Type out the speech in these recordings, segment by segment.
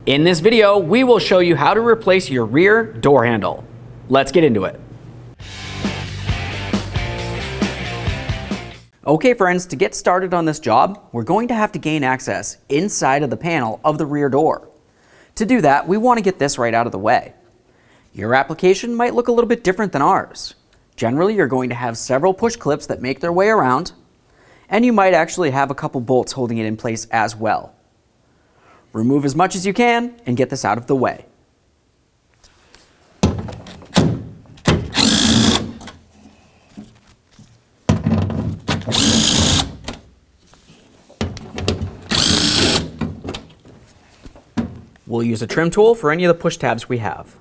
In this video, we will show you how to replace your rear door handle. Let's get into it. Okay friends, to get started on this job, we're going to have to gain access inside of the panel of the rear door. To do that, we want to get this right out of the way. Your application might look a little bit different than ours. Generally, you're going to have several push clips that make their way around, and you might actually have a couple bolts holding it in place as well. Remove as much as you can and get this out of the way. We'll use a trim tool for any of the push tabs we have.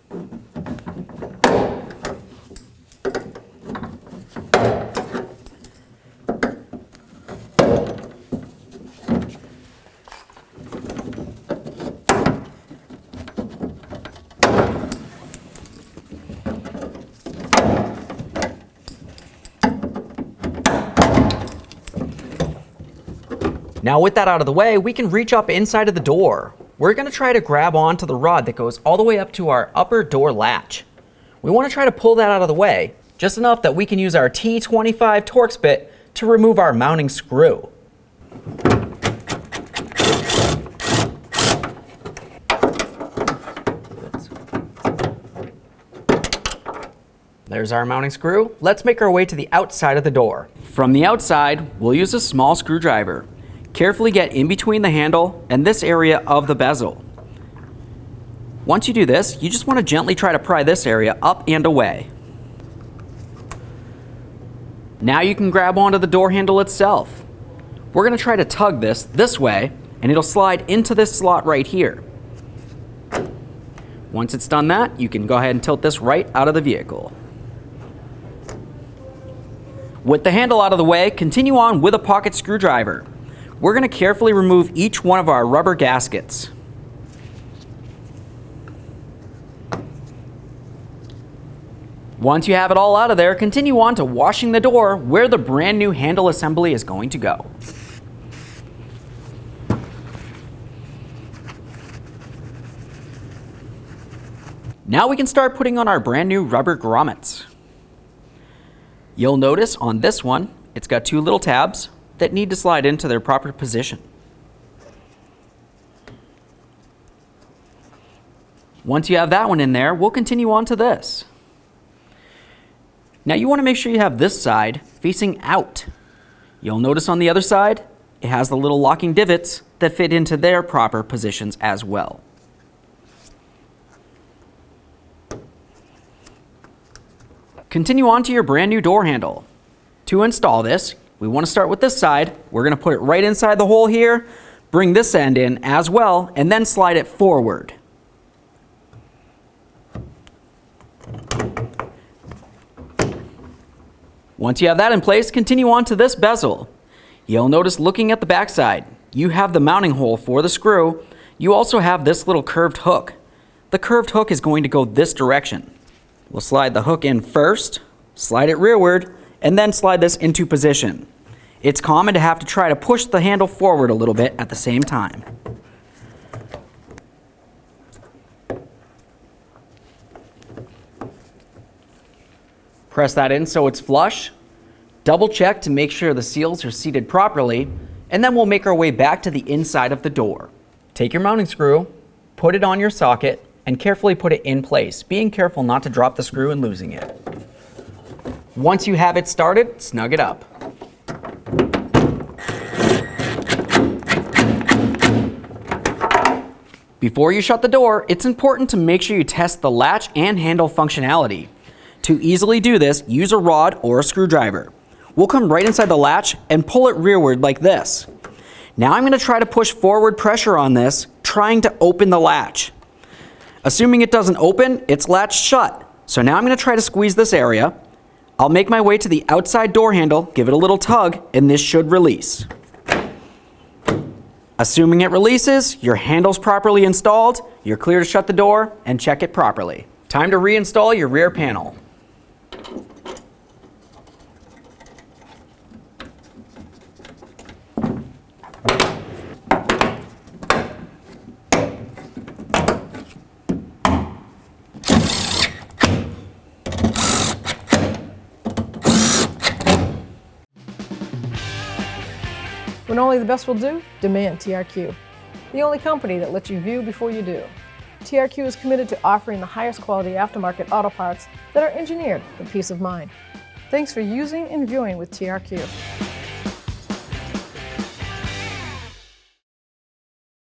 Now with that out of the way, we can reach up inside of the door. We're going to try to grab onto the rod that goes all the way up to our upper door latch. We want to try to pull that out of the way, just enough that we can use our T25 Torx bit to remove our mounting screw. There's our mounting screw. Let's make our way to the outside of the door. From the outside, we'll use a small screwdriver. Carefully get in between the handle and this area of the bezel. Once you do this, you just want to gently try to pry this area up and away. Now you can grab onto the door handle itself. We're going to try to tug this way, and it'll slide into this slot right here. Once it's done that, you can go ahead and tilt this right out of the vehicle. With the handle out of the way, continue on with a pocket screwdriver. We're going to carefully remove each one of our rubber gaskets. Once you have it all out of there, continue on to washing the door where the brand new handle assembly is going to go. Now we can start putting on our brand new rubber grommets. You'll notice on this one, it's got two little tabs that need to slide into their proper position. Once you have that one in there, we'll continue on to this. Now you want to make sure you have this side facing out. You'll notice on the other side, it has the little locking divots that fit into their proper positions as well. Continue on to your brand new door handle. To install this, we want to start with this side. We're going to put it right inside the hole here, bring this end in as well, and then slide it forward. Once you have that in place, continue on to this bezel. You'll notice looking at the back side, you have the mounting hole for the screw. You also have this little curved hook. The curved hook is going to go this direction. We'll slide the hook in first, slide it rearward, and then slide this into position. It's common to have to try to push the handle forward a little bit at the same time. Press that in so it's flush. Double check to make sure the seals are seated properly, and then we'll make our way back to the inside of the door. Take your mounting screw, put it on your socket, and carefully put it in place, being careful not to drop the screw and losing it. Once you have it started, snug it up. Before you shut the door, it's important to make sure you test the latch and handle functionality. To easily do this, use a rod or a screwdriver. We'll come right inside the latch and pull it rearward like this. Now I'm going to try to push forward pressure on this, trying to open the latch. Assuming it doesn't open, it's latched shut. So now I'm going to try to squeeze this area. I'll make my way to the outside door handle, give it a little tug, and this should release. Assuming it releases, your handle's properly installed, you're clear to shut the door and check it properly. Time to reinstall your rear panel. When only the best will do, demand TRQ. The only company that lets you view before you do. TRQ is committed to offering the highest quality aftermarket auto parts that are engineered for peace of mind. Thanks for using and viewing with TRQ.